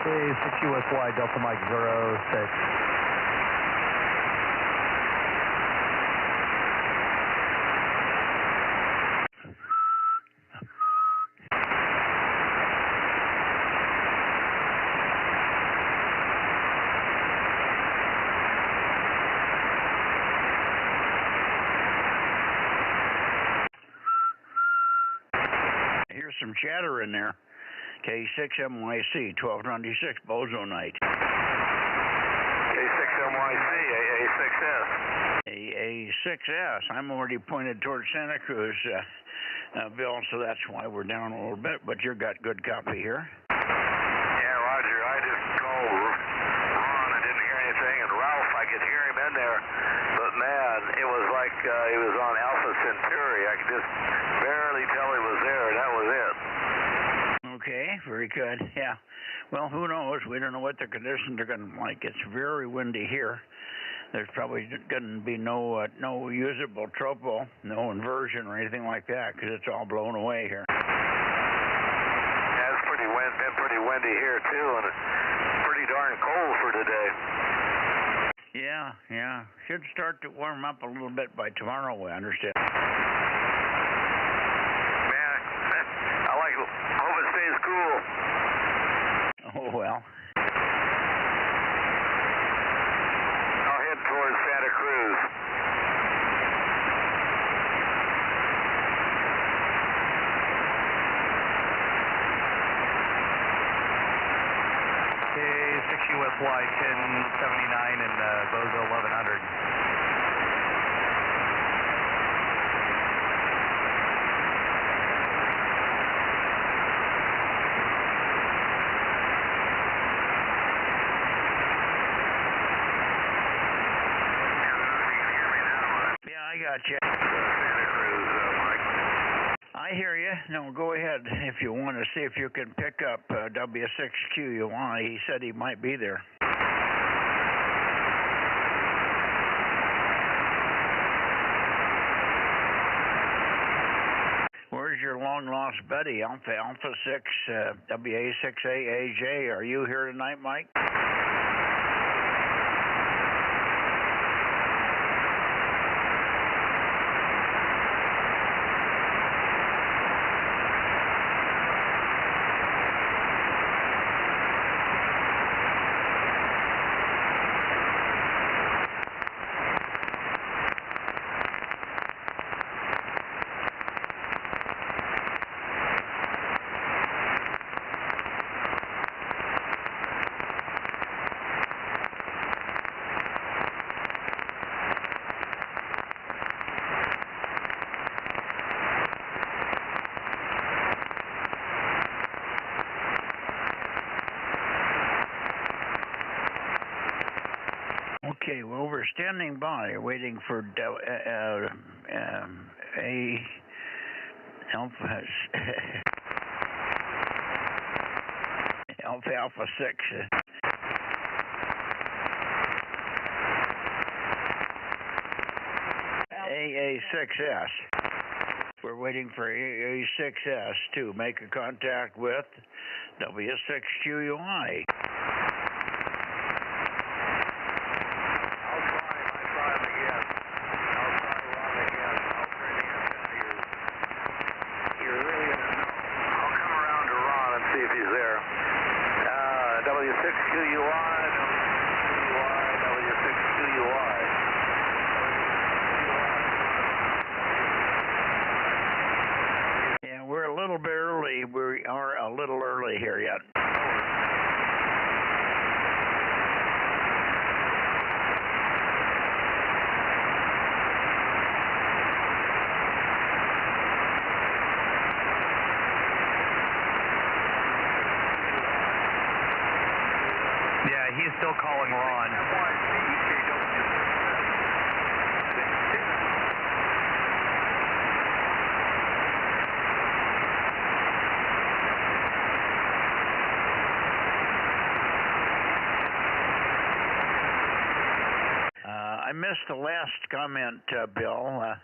Hey, 6 USY, Delta Mike 06. Here's some chatter in there. K6MYC, 1296, Bozo Net. K6MYC, AA6S. AA6S. I'm already pointed towards Santa Cruz, Bill, so that's why we're down a little bit, but you got good copy here. Yeah, Roger. I just called Ron and didn't hear anything, and Ralph, I could hear him in there, but man, it was like he was on Alpha Centauri. I could just barely tell he was there, and that was it. Okay, very good. Yeah. Well, who knows? We don't know what the conditions are going to be like. It's very windy here. There's probably going to be no usable tropo, no inversion or anything like that, because it's all blown away here. Yeah, it's been pretty windy here too, and it's pretty darn cold for today. Yeah. Should start to warm up a little bit by tomorrow, I understand. Hope it stays cool. Oh, well. I'll head towards Santa Cruz. Hey, 6 USY 1079 and Bozo 1100. I got you. Santa Cruz, Mike. I hear you. No, go ahead if you want to see if you can pick up W6QUI. He said he might be there. Where's your long-lost buddy, Alpha 6, WA6AAJ? Are you here tonight, Mike? Okay, well, we're standing by, waiting for Alpha 6. AA6S. We're waiting for AA6S to make a contact with W6QUI. See if he's there. W6QUI, W6QUI. Yeah, we're a little bit early. We are a little early here yet. Yeah, he's still calling Ron. I missed the last comment, Bill.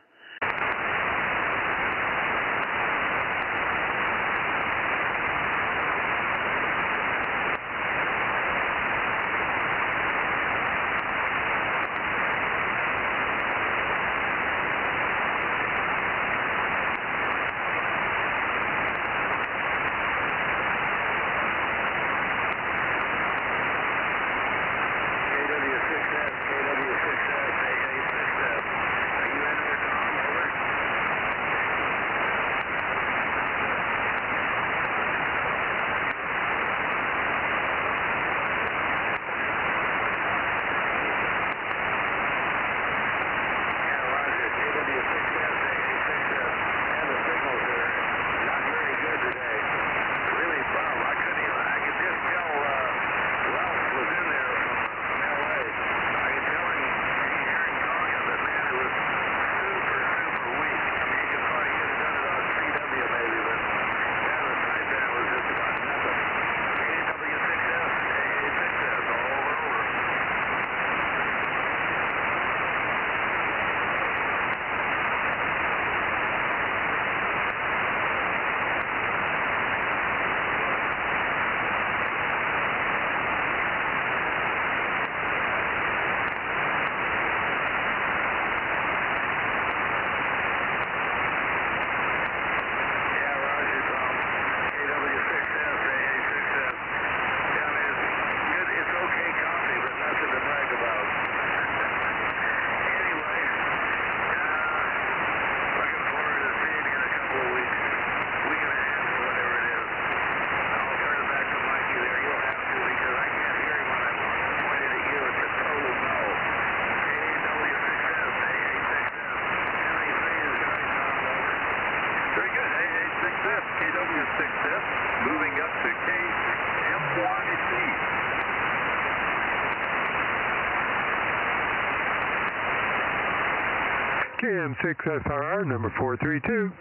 KM6SRR, number 432.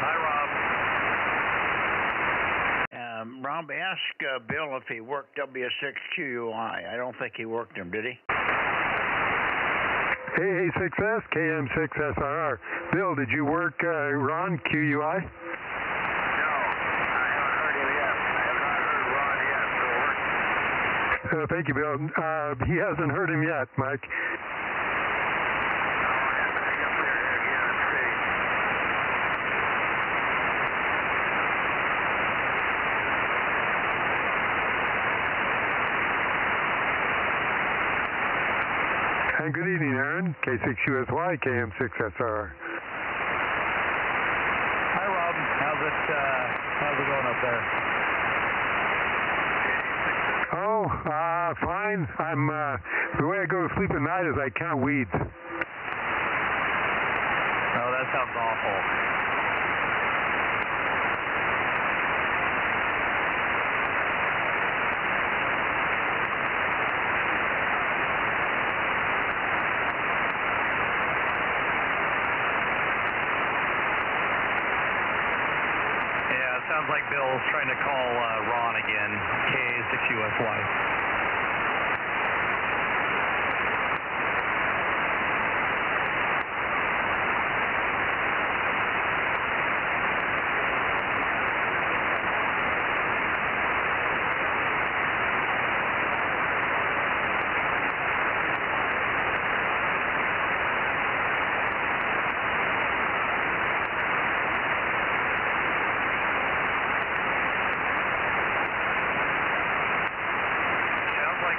Hi, Rob. Rob, ask Bill if he worked W6QUI. I don't think he worked him, did he? AA6S, KM6SRR. Bill, did you work Ron QUI? No, I haven't heard him yet. I have not heard Ron yet, so we're... Thank you, Bill. He hasn't heard him yet, Mike. I'll have to hang up there again and see. And good evening, Aaron. K6USY, KM6SR. Hi, Rob. How's it going up there? Oh, fine. I'm, the way I go to sleep at night is I count weeds. Oh, that sounds awful. Sounds like Bill's trying to call Ron again, K6USY.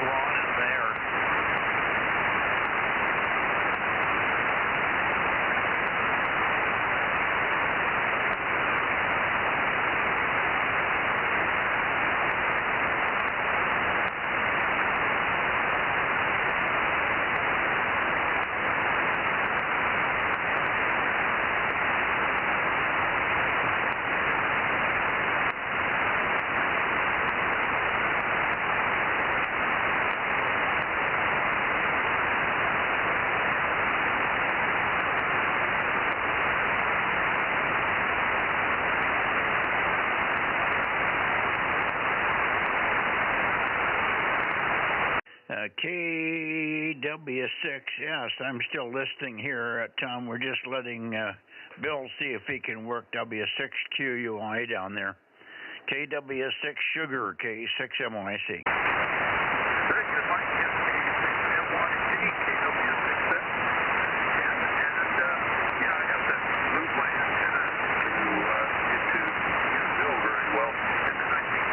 Ron is there. KW6, yes, I'm still listening here, Tom. We're just letting Bill see if he can work W6QUI down there. KW6 Sugar, K6MYC. Very good, Mike. Yes, K6MYC, KW6S. And yeah, I have to move my antenna into Bill very well. And then I think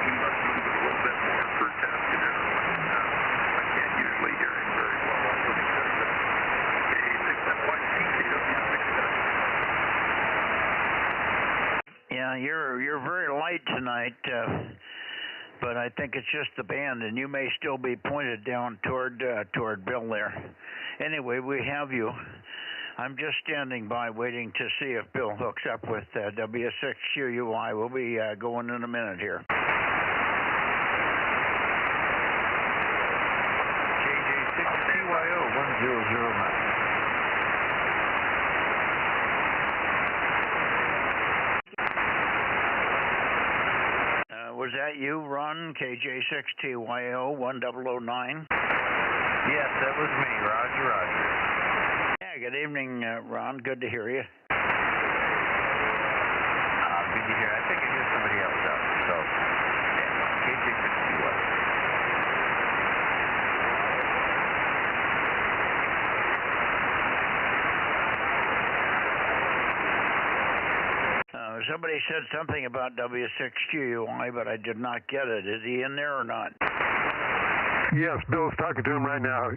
he must move it a little bit more for test conditions. I can't usually hear him very well. I think that's K6MYC, KW6S. Yeah, you're very light tonight, but I think it's just the band, and you may still be pointed down toward Bill there. Anyway, we have you. I'm just standing by waiting to see if Bill hooks up with W6QUI. We'll be going in a minute here. KJ6TYO 1009. Was that you, Ron? KJ6TYO 1009? Yes, that was me, Roger, Roger. Yeah, good evening, Ron. Good to hear you. Good to hear. I figured you're somebody else out. So, yeah, KJ6TYO. Somebody said something about W6QUI, but I did not get it. Is he in there or not? Yes, Bill's talking to him right now.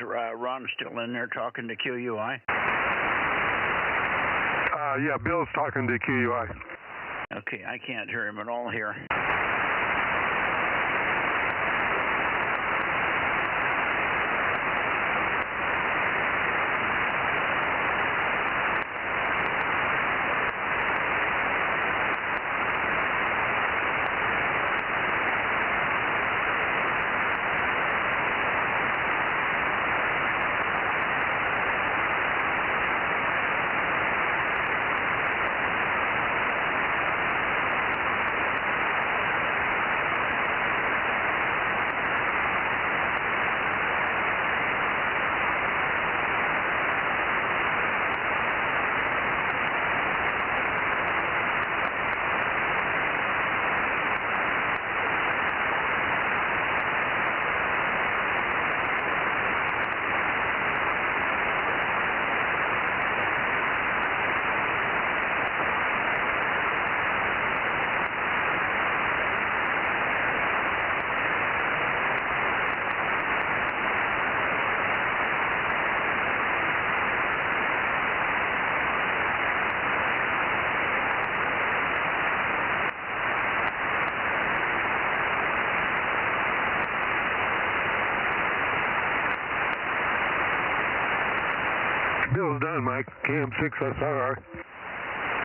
Ron still in there talking to QUI? Yeah, Bill's talking to QUI. Okay, I can't hear him at all here. Bill's done, Mike. KM6SRR.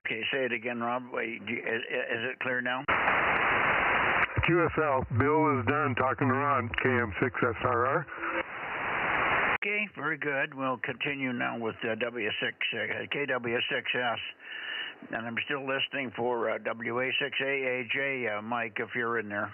Okay, say it again, Rob. Wait, is it clear now? QSL. Bill is done talking to Ron. KM6SRR. Okay, very good. We'll continue now with KW6S. And I'm still listening for WA6AAJ, Mike, if you're in there.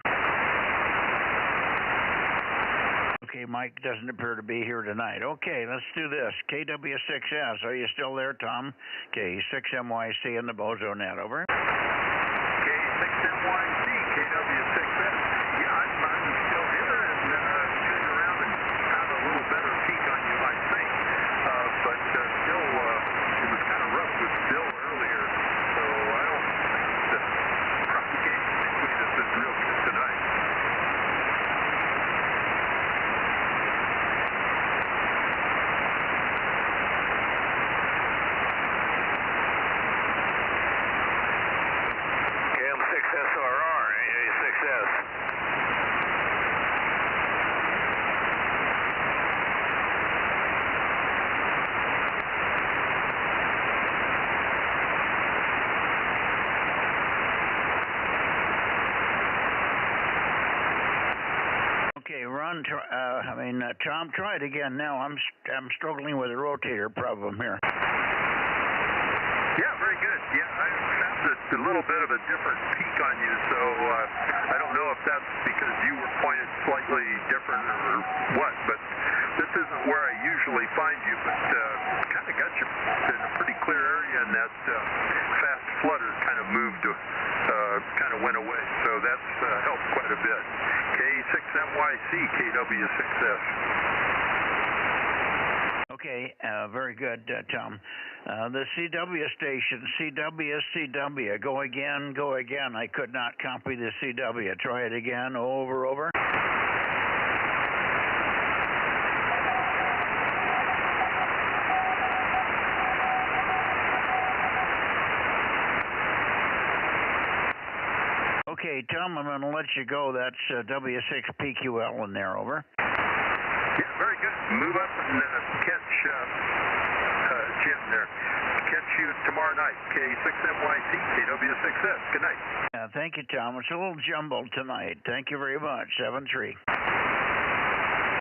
Okay, Mike doesn't appear to be here tonight. Okay, let's do this. KW6S, are you still there, Tom? Okay, 6MYC in the Bozo Net, over. K6MYC, KW6S. Yeah, I'm still here and tuning around and have a little better peek on you, I think. But still, it was kind of rough with Bill earlier, so I don't think the propagation between us is real good tonight. KM6SRR, AA6S. Okay, Ron, Tom, try it again now. I'm struggling with a rotator problem here. Yeah, very good. Yeah, I found a little bit of a different peak on you, so I don't know if that's because you were pointed slightly different or what, but this isn't where I usually find you, but kind of got you in a pretty clear area, and that fast flutter kind of moved, kind of went away, so that's helped quite a bit. K6MYC, KW6S. Okay, very good, Tom. The CW station, CW. Go again. I could not copy the CW. Try it again. Over. Okay, Tom, I'm going to let you go. That's W6PQL in there, over. Yeah, very good. Move up and catch Jim there. Catch you tomorrow night. K6MYC, KW6S. Good night. Thank you, Tom. It's a little jumbled tonight. Thank you very much. 7-3.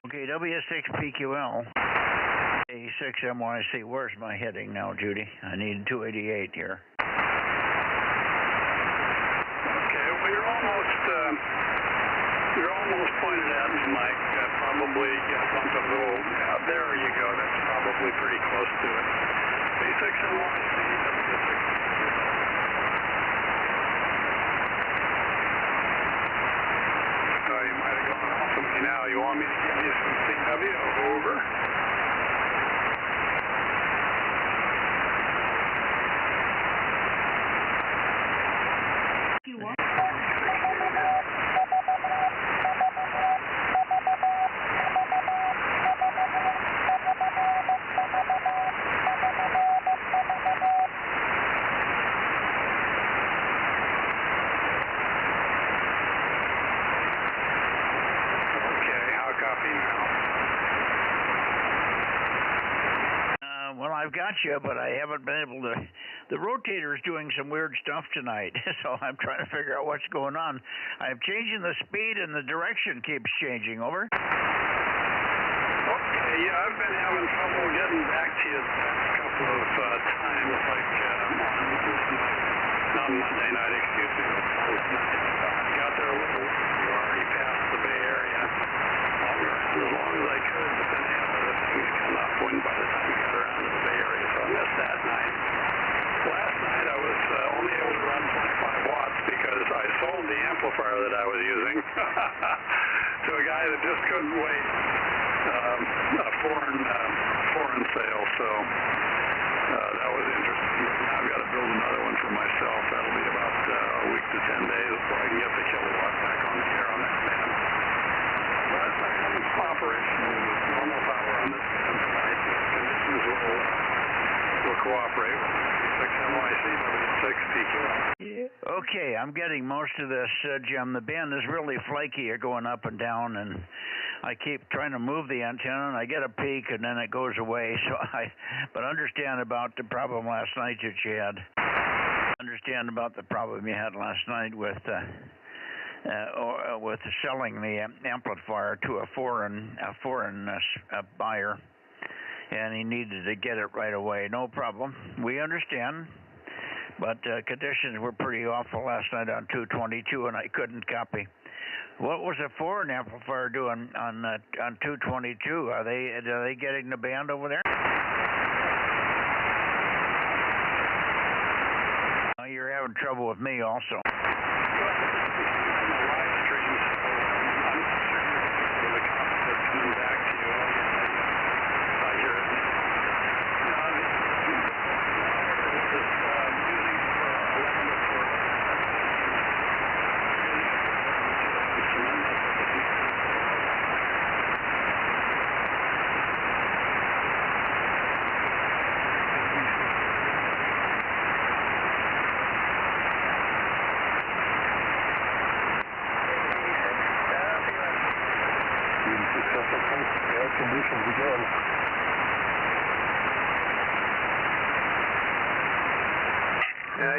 Okay, W6PQL, A6MYC. Where's my heading now, Judy? I need 288 here. Okay, well, you're almost pointed at me, Mike. Probably bump a little. There you go. That's probably pretty close to it. B6MYC, W6. Oh, you might have gone off of me now. You want me to give you some CW? Over. I've got you, but I haven't been able to. The rotator is doing some weird stuff tonight, so I'm trying to figure out what's going on. I'm changing the speed and the direction keeps changing. Over. Okay, yeah, I've been having trouble getting back to you the past couple of times, like not Monday night, excuse me, but Thursday night. I got there a little, we were already past the Bay Area. I'll be around as long as I could, but then I had other things come up when by the time we got around to the Bay Area, so I missed that night. Last night I was only able to run 25 watts because I sold the amplifier that I was using to a guy that just couldn't wait. A foreign sale, so that was interesting. But now I've got to build another one for myself. That'll be about a week to 10 days before I can get the kilowatt back on the air on that band. Last night I'm operational with normal power on this band tonight. The conditions will cooperate with 6 NYC W6 PQL. Okay, I'm getting most of this, Jim. The band is really flaky. You're going up and down, and I keep trying to move the antenna, and I get a peak, and then it goes away. But understand about the problem last night that you had. Understand about the problem you had last night with selling the amplifier to a foreign buyer, and he needed to get it right away. No problem. We understand. But conditions were pretty awful last night on 222, and I couldn't copy. What was a foreign amplifier doing on 222? Are they getting the band over there? Oh, you're having trouble with me also.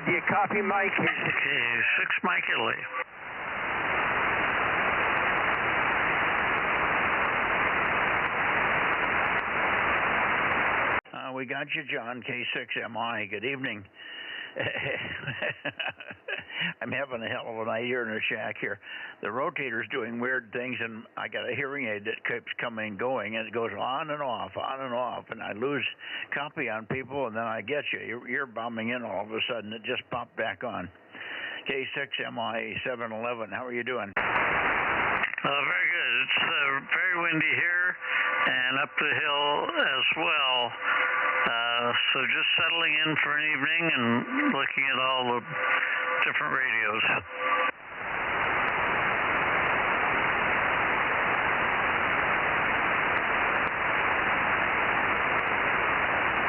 Do you copy, Mike? Okay, 6 Mike Italy. We got you, John, K6MI. Good evening. I'm having a hell of a night here in the shack here. The rotator's doing weird things, and I got a hearing aid that keeps coming and going, and it goes on and off, and I lose copy on people, and then I get you. You're bombing in all of a sudden. It just popped back on. K6MI 711, how are you doing? Very good. It's very windy here and up the hill as well. So just settling in for an evening and looking at all the different radios.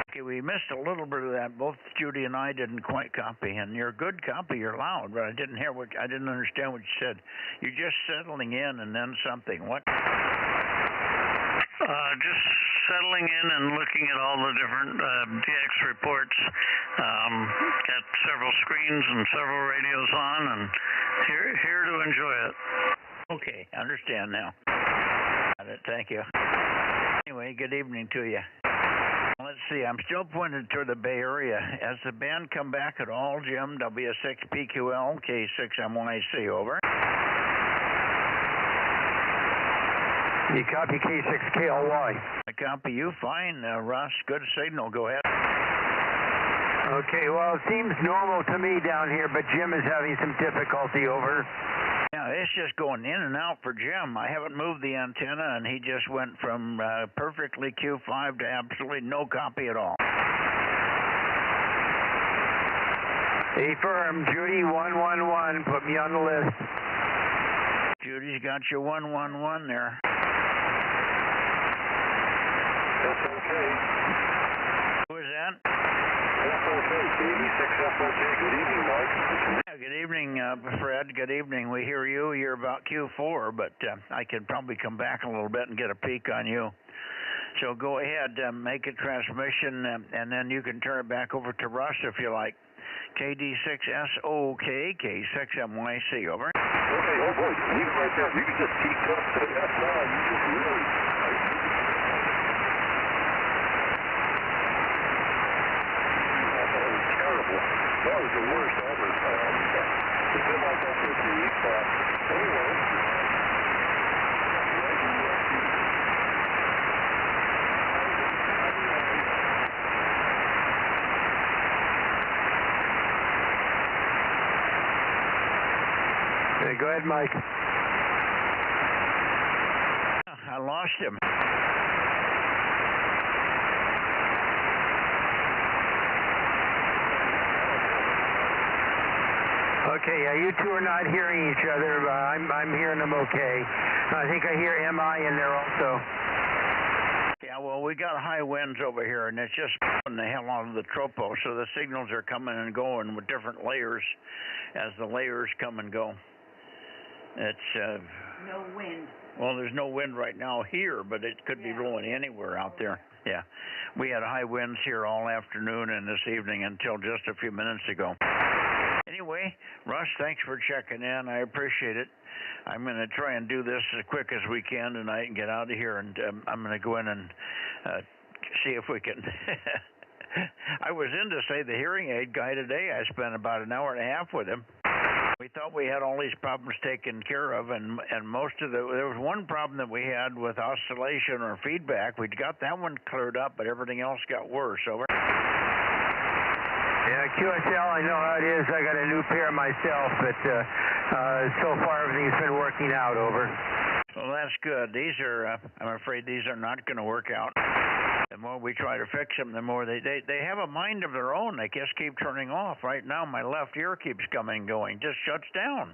Okay, we missed a little bit of that. Both Judy and I didn't quite copy, and you're a good copy. You're loud, but I didn't understand what you said. You're just settling in and then something. What? Just settling in and looking at all the different DX reports. Got several screens and several radios on, and here to enjoy it. Okay, understand now. Got it. Thank you. Anyway, good evening to you. Let's see. I'm still pointed toward the Bay Area. Has the band come back at all, Jim? W6 PQL, K6MYC, over. You copy K6KLY. I copy you fine, Russ. Good signal. Go ahead. Okay, well, it seems normal to me down here, but Jim is having some difficulty, over. Yeah, it's just going in and out for Jim. I haven't moved the antenna, and he just went from perfectly Q5 to absolutely no copy at all. Affirm, Judy 111. Put me on the list. Judy's got your 111 there. SOK. Who is that? SOK, KV6SOK. Good evening, Mike. Yeah, good evening, Fred. Good evening. We hear you. You're about Q4, but I could probably come back a little bit and get a peek on you. So go ahead, make a transmission, and then you can turn it back over to Russ if you like. KD6SOK, K6MYC, over. Okay, oh boy, you right there. You can just keep up to that. You just really... That was terrible. That was the worst ever. It's been like that for a few weeks now. Anyway. Go ahead, Mike. I lost him. Okay, yeah, you two are not hearing each other. I'm hearing them okay. I think I hear MI in there also. Yeah, well, we got high winds over here, and it's just pulling the hell out of the tropo, so the signals are coming and going with different layers as the layers come and go. It's no wind. Well, there's no wind right now here, but it could be blowing anywhere out there. Yeah, we had high winds here all afternoon and this evening until just a few minutes ago. Anyway, Russ, thanks for checking in. I appreciate it. I'm going to try and do this as quick as we can tonight and get out of here, and I'm going to go in and see if we can. I was in to say the hearing aid guy today. I spent about an hour and a half with him. We thought we had all these problems taken care of, and most of there was one problem that we had with oscillation or feedback. We got that one cleared up, but everything else got worse. Over. Yeah, QSL, I know how it is. I got a new pair myself, but so far everything's been working out. Over. Well, that's good. These are, I'm afraid these are not going to work out. The more we try to fix them, the more they have a mind of their own. They just keep turning off. Right now, my left ear keeps coming and going, just shuts down.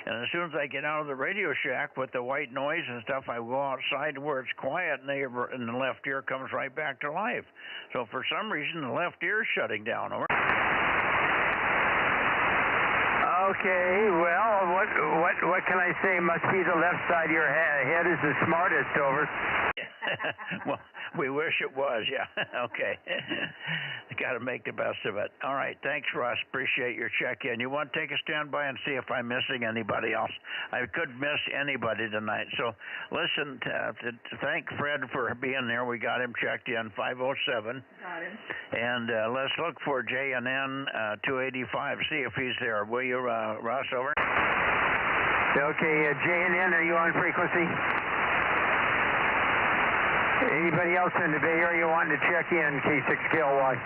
And as soon as I get out of the Radio Shack with the white noise and stuff, I go outside where it's quiet, and the left ear comes right back to life. So for some reason, the left ear is shutting down. Over. Okay, well, what can I say? Must be the left side of your head is the smartest. Over. Well, we wish it was, yeah. Okay. Got to make the best of it. All right. Thanks, Russ. Appreciate your check-in. You want to take a standby and see if I'm missing anybody else? I could miss anybody tonight. So listen, thank Fred for being there. We got him checked in, 507. Got him. And let's look for JNN 285. See if he's there. Will you, Russ, over? Okay, JNN, are you on frequency? Anybody else in the Bay Area wanting to check in, K6KLY?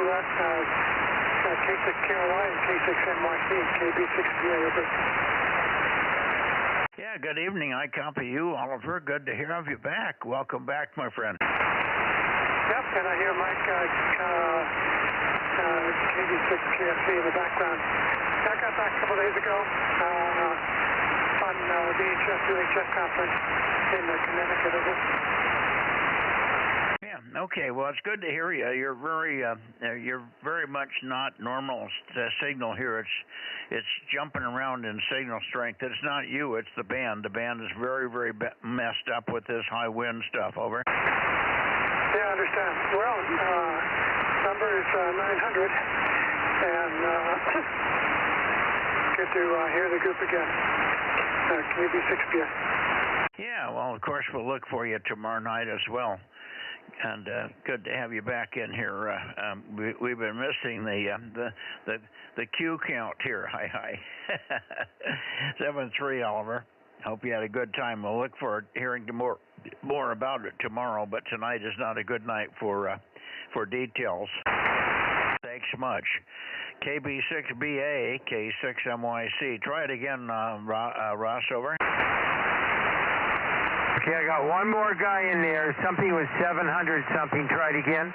That's K6KLY and K6NYC, KB6PA. Yeah, good evening. I copy you, Oliver. Good to hear of you back. Welcome back, my friend. Yep, and I hear Mike KB6KFC in the background. I got back a couple days ago on the UHF conference in Connecticut. Okay, well, it's good to hear you. You're very much not normal signal here. It's jumping around in signal strength. It's not you. It's the band. The band is very, very messed up with this high wind stuff. Over. Yeah, I understand. Well, number is 900, and good to hear the group again. KB6PA. Yeah, well, of course, we'll look for you tomorrow night as well. And good to have you back in here. We've been missing the Q count here. Hi. 7-3, Oliver. Hope you had a good time. We'll look forward to hearing more about it tomorrow. But tonight is not a good night for details. Thanks much. KB6BA, K6MYC. Try it again, Ross. Over. Okay, I got one more guy in there. Something with 700 something. Try it again.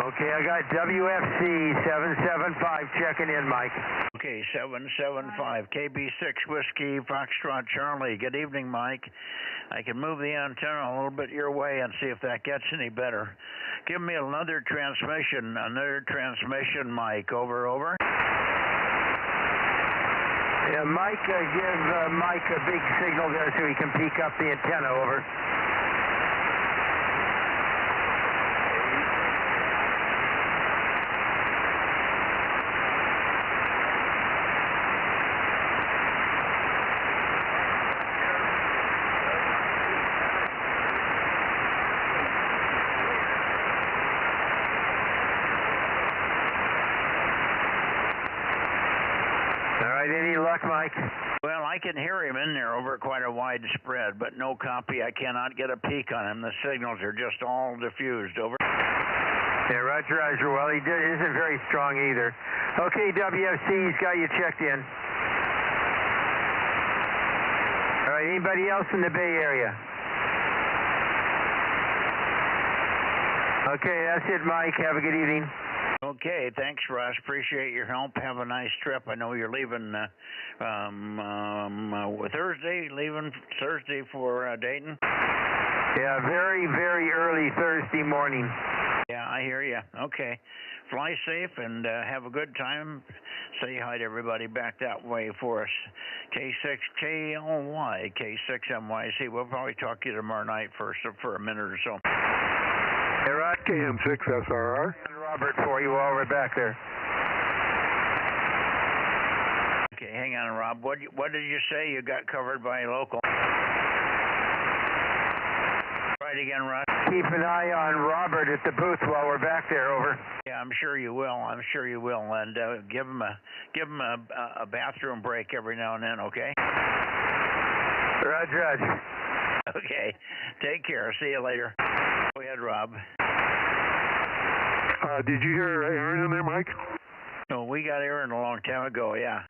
Okay, I got WFC 775 checking in, Mike. Okay, 775, KB6 Whiskey, Foxtrot Charlie. Good evening, Mike. I can move the antenna a little bit your way and see if that gets any better. Give me another transmission, Mike. Over. Mike, give Mike a big signal there so he can peek up the antenna, over. All right, any luck, Mike? Well, I can hear him in there over quite a wide spread, but no copy. I cannot get a peek on him. The signals are just all diffused, over. Yeah, roger, roger. Well, he isn't very strong either. Okay, WFC, he's got you checked in. All right, anybody else in the Bay Area? Okay, that's it, Mike. Have a good evening. Okay, thanks, Russ. Appreciate your help. Have a nice trip. I know you're leaving Thursday, leaving Thursday for Dayton. Yeah, very, very early Thursday morning. Yeah, I hear you. Okay. Fly safe and have a good time. Say hi to everybody back that way for us. K6KLY, K6MYC. We'll probably talk to you tomorrow night for a minute or so. Hey, Rod. KM6SRR. Robert for you while we're back there. Okay, hang on, Rob. What did you say you got covered by local? Right again, Rod. Keep an eye on Robert at the booth while we're back there, over. Yeah, I'm sure you will. I'm sure you will. And give him a bathroom break every now and then, okay? Roger, roger. Okay. Take care. See you later. Go ahead, Rob. Did you hear Aaron in there, Mike? No, we got Aaron a long time ago, yeah.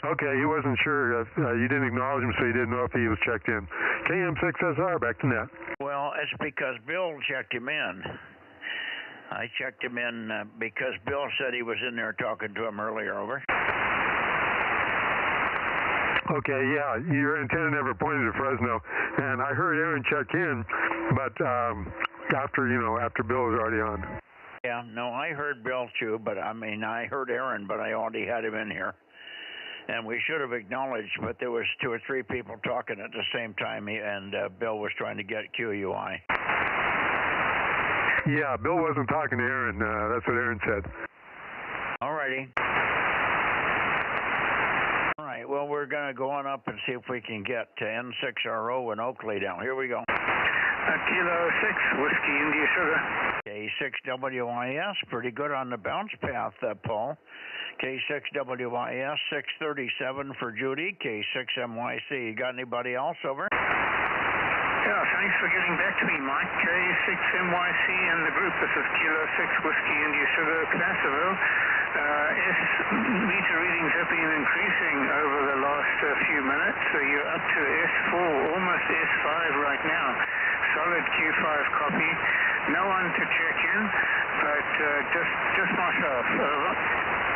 Okay, he wasn't sure. You didn't acknowledge him, so he didn't know if he was checked in. KM6SR, back to net. Well, it's because Bill checked him in. I checked him in because Bill said he was in there talking to him earlier, over. Okay, yeah, your antenna never pointed to Fresno, and I heard Aaron check in, but after Bill was already on. Yeah, no, I heard Bill too, but I heard Aaron, but I already had him in here. And we should have acknowledged, but there was 2 or 3 people talking at the same time, and Bill was trying to get QUI. Yeah, Bill wasn't talking to Aaron. That's what Aaron said. All righty. All right, well, we're going to go on up and see if we can get to N6RO in Oakley down. Here we go. Kilo 6, Whiskey India Sugar. K6WIS, pretty good on the bounce path, Paul. K6WIS, 637 for Judy. K6MYC. You got anybody else, over? Yeah, thanks for getting back to me, Mike. K6MYC and the group. This is Kilo 6, Whiskey India Sugar, Placerville. Meter readings have been increasing over the last few minutes. So you're up to S4, almost S5 right now. Solid Q5 copy. No one to check in, but just myself. Over.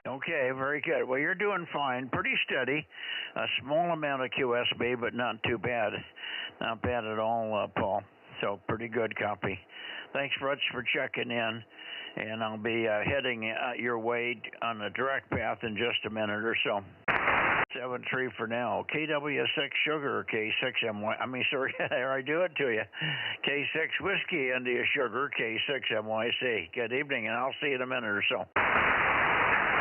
Okay, very good. Well, you're doing fine. Pretty steady. A small amount of QSB, but not too bad. Not bad at all, Paul. So pretty good copy. Thanks much for checking in. And I'll be heading your way on the direct path in just a minute or so. 7-3 for now. KW6 Sugar, K6MY. There I do it to you. K6 Whiskey India Sugar, K6MYC. Good evening, and I'll see you in a minute or so.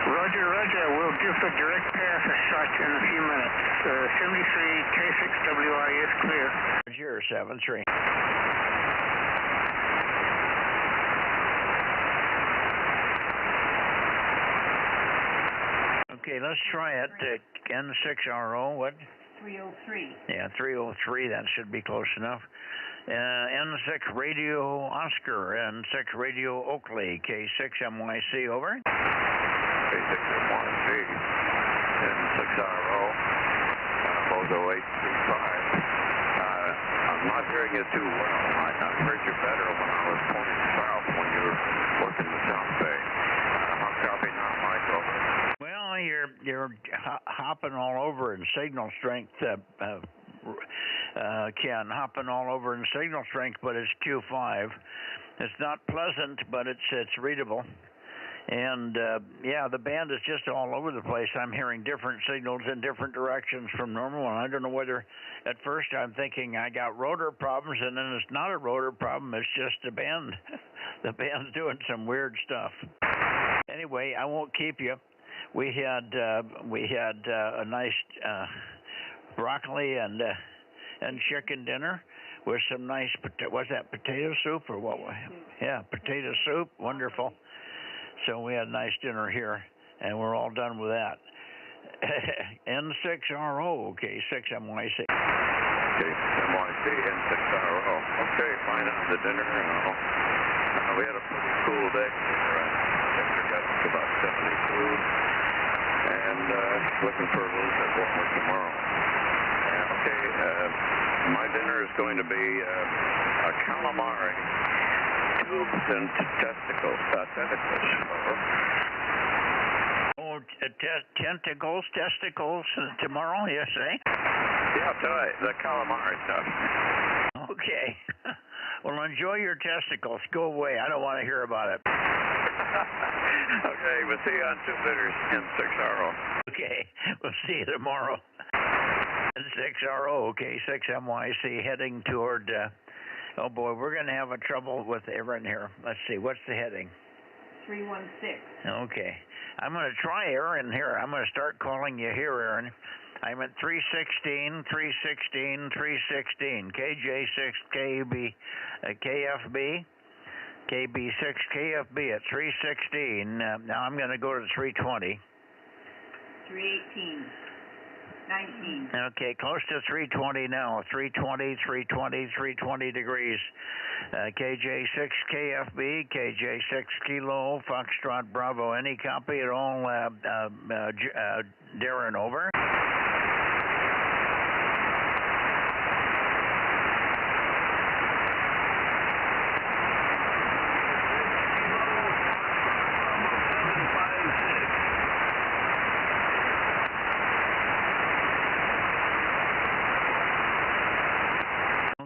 Roger, roger. We'll give the direct path a shot in a few minutes. 73 K6WIS clear. Roger, 7-3. Okay, let's try it. N6RO, what? 303. Yeah, 303. That should be close enough. N6 Radio Oscar, N6 Radio Oakley, K6MYC, over. K6MYC, N6RO, Bozo 835. I'm not hearing you too well, Mike. I heard you better when I was pointing south when you were working the South Bay. Hot copy now, Mike, over. Well, you're hopping all over in signal strength, Ken, hopping all over in signal strength, but it's Q5. It's not pleasant, but it's readable. And yeah, the band is just all over the place. I'm hearing different signals in different directions from normal, and I don't know whether at first I'm thinking I got rotor problems, and then it's not a rotor problem, it's just the band. The band's doing some weird stuff. Anyway, I won't keep you. We had a nice broccoli and chicken dinner with some nice was that potato soup or what? Yeah, potato soup, wonderful. So we had a nice dinner here, and we're all done with that. N6RO, okay, 6MYC. Okay, MYC, N6RO. Okay, fine on the dinner. We had a pretty cool day. Temperature got to about 72, and looking for a little bit warmer tomorrow. Okay, my dinner is going to be a calamari. Tubes and testicles. Oh, testicles tomorrow, you say? Yeah, tonight, the calamari stuff. Okay. Well, enjoy your testicles. Go away. I don't want to hear about it. Okay, we'll see you on 2 bitters in 6RO. Okay, we'll see you tomorrow. 6RO, okay, 6MYC, heading toward... oh boy, we're going to have a trouble with Aaron here. Let's see, what's the heading? 316. Okay. I'm going to try Aaron here. I'm going to start calling you here, Aaron. I'm at 316, 316, 316. KJ6KB, KFB, KB6KFB at 316. Now I'm going to go to 320. 318. 19. Okay, close to 320 now. 320, 320, 320 degrees. KJ6KFB, KJ6 Kilo, Foxtrot Bravo. Any copy at all, Darren, over?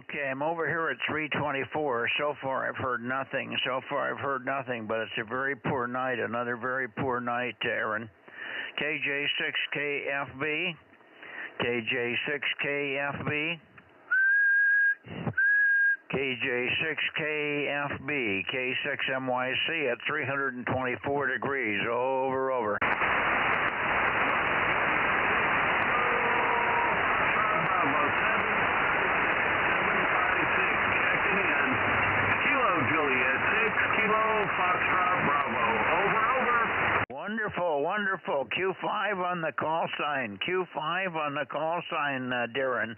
Okay, I'm over here at 324. So far, I've heard nothing. But it's a very poor night. Another very poor night, Aaron. KJ6KFB, KJ6KFB, KJ6KFB, K6MYC at 324 degrees. Over. Foxtrot Bravo. Over. Wonderful. Q5 on the call sign. Darren.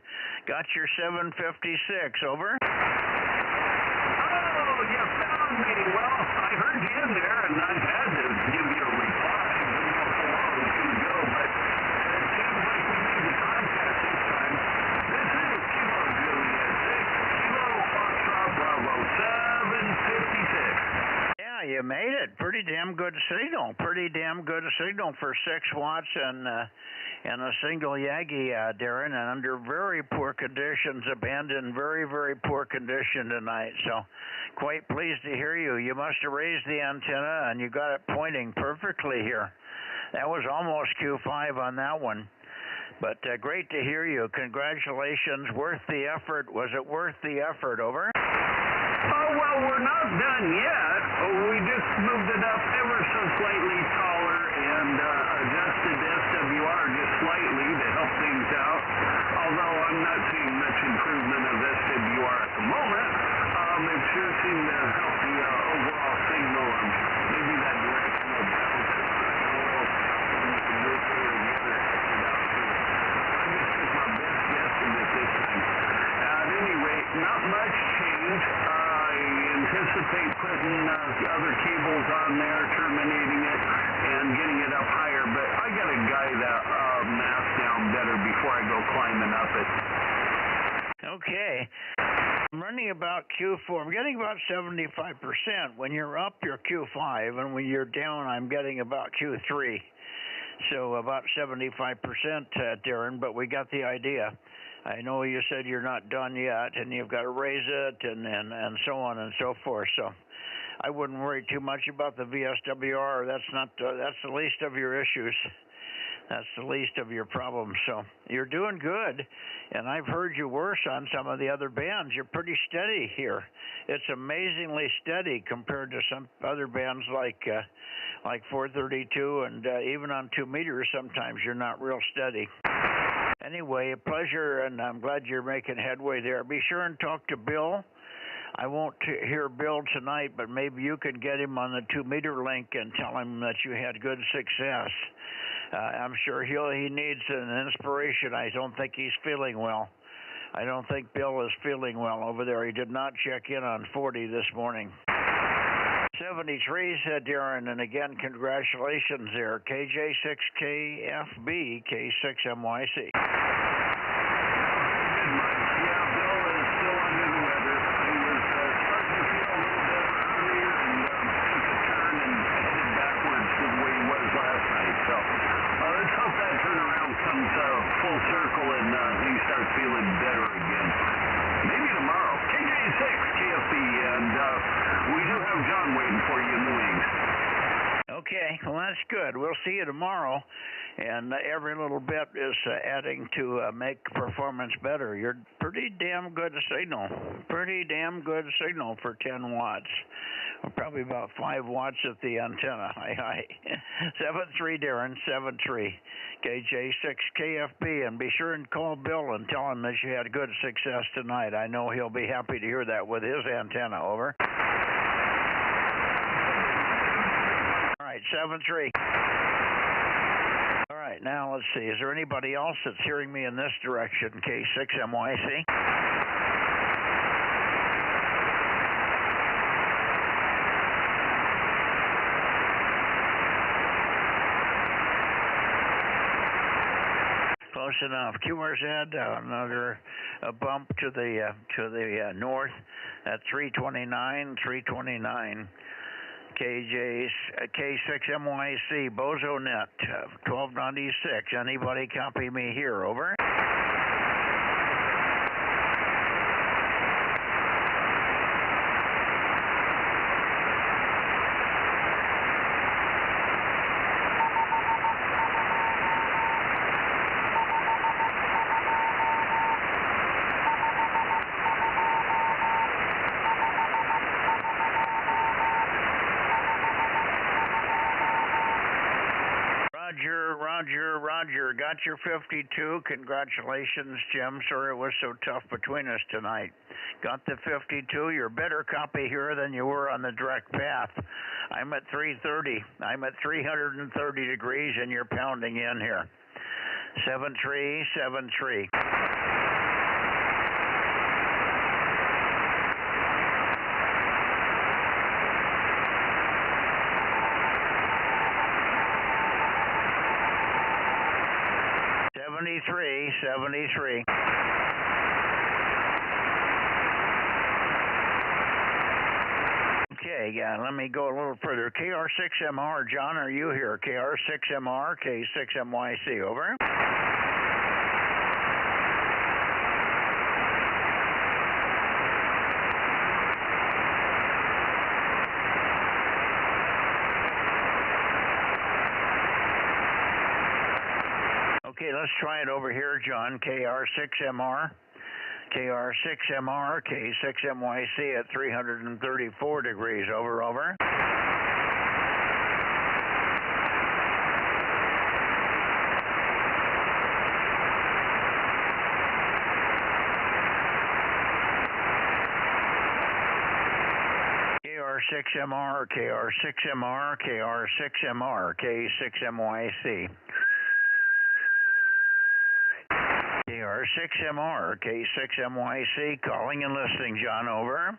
Got your 756. Over. Oh, you found me. Well, I heard you in there, and I had to give you a reply. I didn't know how long it was going to go, but it seems like we made the contact this time. This is Kilo Juliet 6, Kilo Foxtrot Bravo 756. Yeah, you made it. Pretty damn good signal for 6 watts and a single Yagi, Darren, and under very poor conditions, abandoned very, very poor condition tonight. So quite pleased to hear you. You must have raised the antenna and you got it pointing perfectly here. That was almost Q5 on that one. But great to hear you. Congratulations. Worth the effort. Was it worth the effort? Over. Oh, well, we're not done yet. We just moved it up ever so slightly taller and adjusted the SWR just slightly to help things out. Although I'm not seeing much improvement of SWR at the moment, it sure seemed to help the overall signal and maybe that directional bounce. Not much change. I anticipate putting other cables on there, terminating it, and getting it up higher. But I got to guide that mass down better before I go climbing up it. Okay. I'm running about Q4. I'm getting about 75%. When you're up, you're Q5, and when you're down, I'm getting about Q3. So about 75%, Darren, but we got the idea. I know you said you're not done yet, and you've got to raise it, and so on and so forth. So I wouldn't worry too much about the VSWR. That's the least of your issues. That's the least of your problems. So you're doing good, and I've heard you worse on some of the other bands. You're pretty steady here. It's amazingly steady compared to some other bands like 432, and even on 2 meters. Sometimes you're not real steady. Anyway, a pleasure, and I'm glad you're making headway there. Be sure and talk to Bill. I won't hear Bill tonight, but maybe you can get him on the 2 meter link and tell him that you had good success. I'm sure he needs an inspiration. I don't think he's feeling well. I don't think Bill is feeling well over there. He did not check in on 40 this morning. 73, said Darren, and again, congratulations there. KJ6KFB, K6MYC. Full circle and he starts feeling better again. Maybe tomorrow. KJ6, KFB, and we do have John waiting for you in the wings. Okay, well, that's good. We'll see you tomorrow, and every little bit is adding to make performance better. You're pretty damn good signal. Pretty damn good signal for 10 watts. Probably about 5 watts at the antenna. Hi. 7-3, Darren, 7-3. KJ6KFB, and be sure and call Bill and tell him that you had good success tonight. I know he'll be happy to hear that with his antenna. Over. All right, 7-3. All right, now let's see. Is there anybody else that's hearing me in this direction? K6MYC. Close enough. QRZ, another bump to the north at 329. K6MYC, Bozo Net, 1296. Anybody copy me here? Over. Roger. Got your 52. Congratulations, Jim. Sorry it was so tough between us tonight. Got the 52. You're better copy here than you were on the direct path. I'm at 330. I'm at 330 degrees, and you're pounding in here. 7373. Seventy-three. Okay, let me go a little further. KR6MR, John, are you here? KR6MR, K6MYC, over. Okay, let's try it over here, John. KR6MR, K6MYC at 334 degrees. Over. KR6MR, K6MYC. KR6MR, K6MYC, calling and listening, John, over.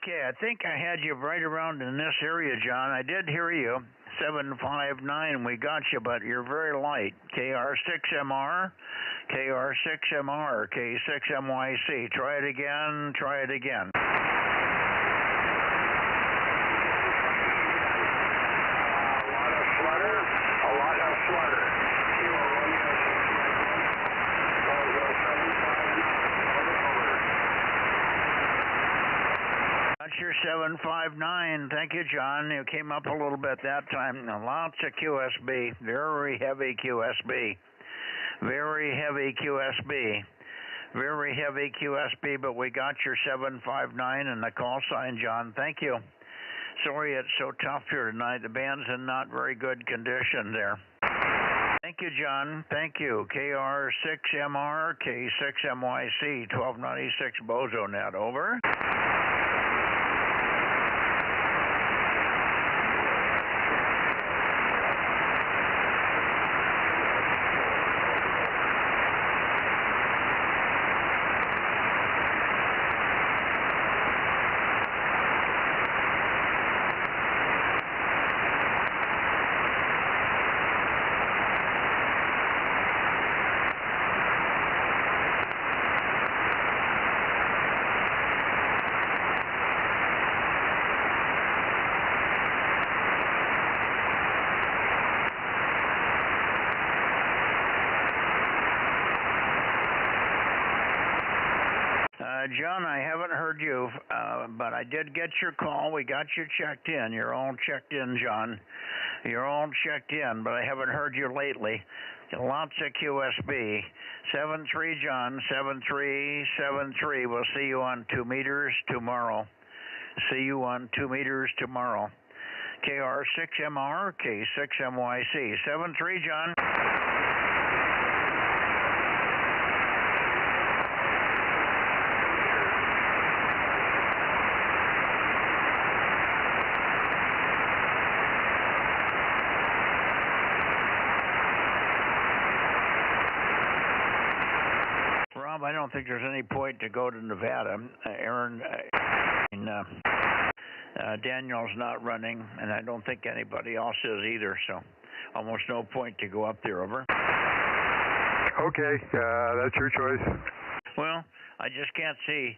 Okay, I think I had you right around in this area, John. I did hear you. 759, we got you, but you're very light. KR6MR, KR6MR, K6MYC. Try it again, try it again. A lot of flutter. That's your 759. Thank you, John. You came up a little bit that time. Now, lots of QSB. Very heavy QSB. Very heavy QSB. Very heavy QSB, but we got your 759 and the call sign, John. Thank you. Sorry it's so tough here tonight. The band's in not very good condition there. Thank you, John. Thank you. KR6MR, K6MYC, 1296 Bozo Net. Over. John, I haven't heard you, but I did get your call. We got you checked in. You're all checked in, John. You're all checked in, but I haven't heard you lately. Lots of QSB. 73, John, 7373. We'll see you on 2 meters tomorrow. See you on 2 meters tomorrow. KR6MR, K6MYC. 73, John. I don't think there's any point to go to Nevada. Aaron, Daniel's not running, and I don't think anybody else is either, so almost no point to go up there. Over. Okay, that's your choice. Well, I just can't see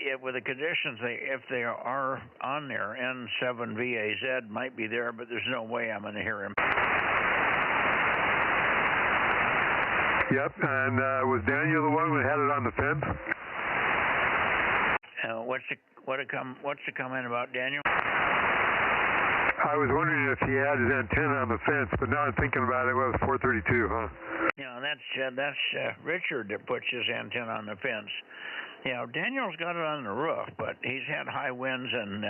it with the conditions. If they are on there, N7VAZ might be there, but there's no way I'm going to hear him. Yep, and was Daniel the one who had it on the fence? What's the comment about Daniel? I was wondering if he had his antenna on the fence, but now I'm thinking about it. Well, it was 432, huh? Yeah, that's Richard that puts his antenna on the fence. You know, Daniel's got it on the roof, but he's had high winds and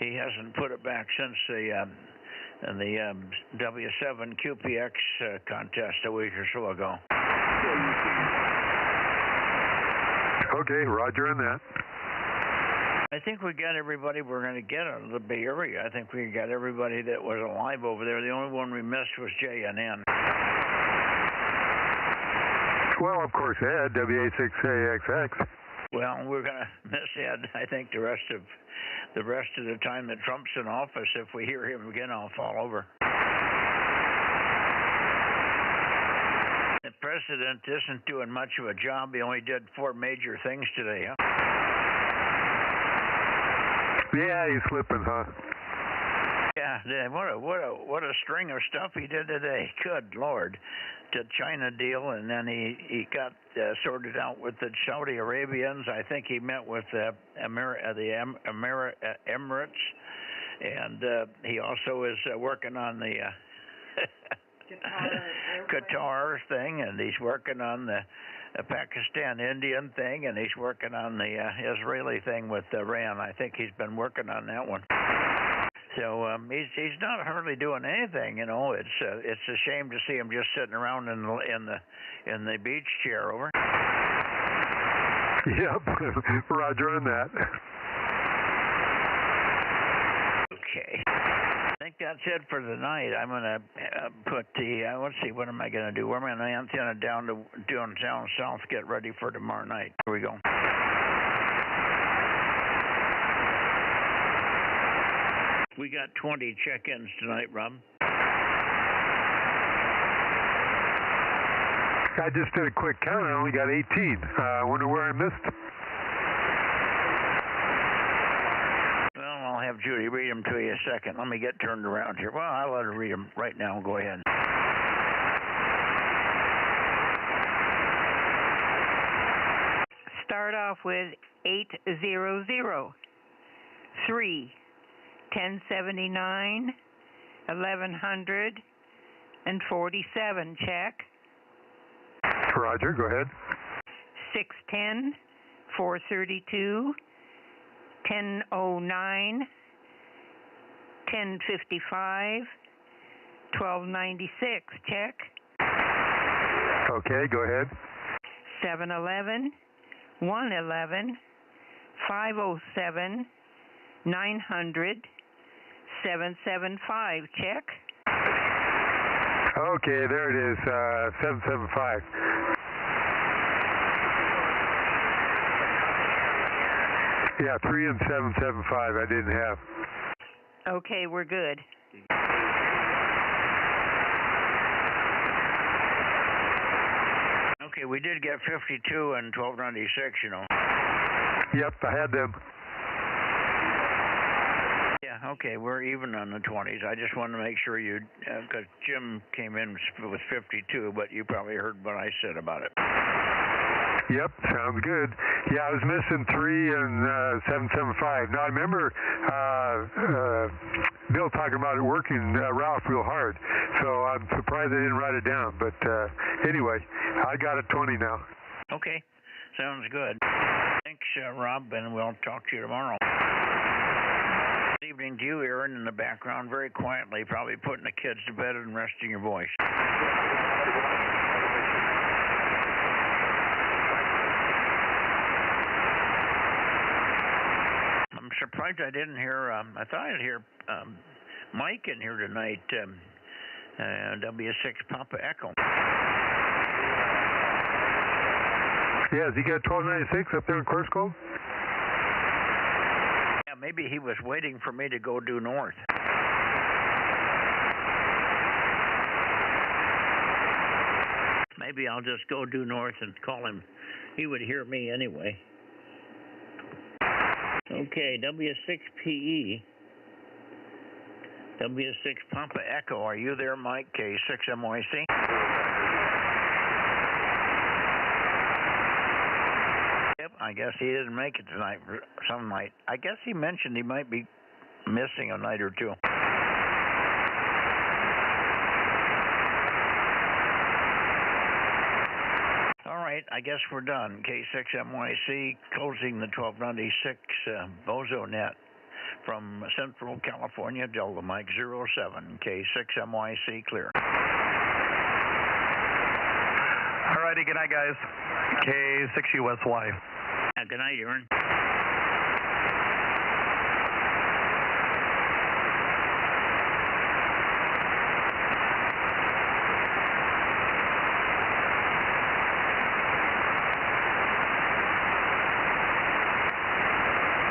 he hasn't put it back since the W7 QPX contest a week or so ago. Okay, roger on that. I think we got everybody we're going to get out of the Bay Area. I think we got everybody that was alive over there. The only one we missed was JNN. Well, of course, Ed, WA6AXX. Well, we're going to miss Ed, I think, the rest of the time that Trump's in office. If we hear him again, I'll fall over. The president isn't doing much of a job. He only did 4 major things today, huh? Yeah, he's slipping, huh? Yeah, what a string of stuff he did today. Good Lord. The China deal, and then he got sorted out with the Saudi Arabians. I think he met with the Emirates, and he also is working on the Qatar thing, and he's working on the Pakistan-Indian thing, and he's working on the Israeli thing with Iran. I think he's been working on that one. So he's not hardly doing anything, you know. It's a shame to see him just sitting around in the beach chair. Over. Yep, roger on that. Okay. I think that's it for tonight. I'm going to put the, let's see, what am I going to do? We're going to antenna down south, get ready for tomorrow night. Here we go. We got 20 check-ins tonight, Rob. I just did a quick count. I only got 18. I wonder where I missed. Well, I'll have Judy read them to you a second. Let me get turned around here. Well, I'll let her read them right now. Go ahead. Start off with 800, 3, 1079, 1147. Check. Roger, go ahead. 610, 432, 1009, 1055, 1296. Check. Okay, go ahead. 711, 111, 507, 900, 775. Check. Okay, there it is, 775. Yeah, 3 and 775 I didn't have. Okay, we're good. Okay, we did get 52 and 1296, you know. Yep, I had them. Yeah, okay, we're even on the 20s. I just wanted to make sure you, because Jim came in with 52, but you probably heard what I said about it. Yep, sounds good. Yeah, I was missing 3 and 775. Now, I remember Bill talking about it working Ralph real hard, so I'm surprised I didn't write it down. But anyway, I got it 20 now. Okay, sounds good. Thanks, Rob, and we'll talk to you tomorrow. Good evening to you, Aaron, in the background, very quietly, probably putting the kids to bed and resting your voice. I'm surprised I didn't hear, I thought I'd hear Mike in here tonight, W6 Papa Echo. Yeah, has he got 1296 up there in Course Code? Yeah, maybe he was waiting for me to go due north. Maybe I'll just go due north and call him. He would hear me anyway. Okay, W6PE. W6 Papa Echo. Are you there, Mike? K6MYC? Yep, I guess he didn't make it tonight for some night. I guess he mentioned he might be missing a night or two. All right, I guess we're done. K6MYC closing the 1296 Bozo Net from Central California, Delta Mike 07. K6MYC clear. All righty, good night, guys. K6USY. Good night, Aaron.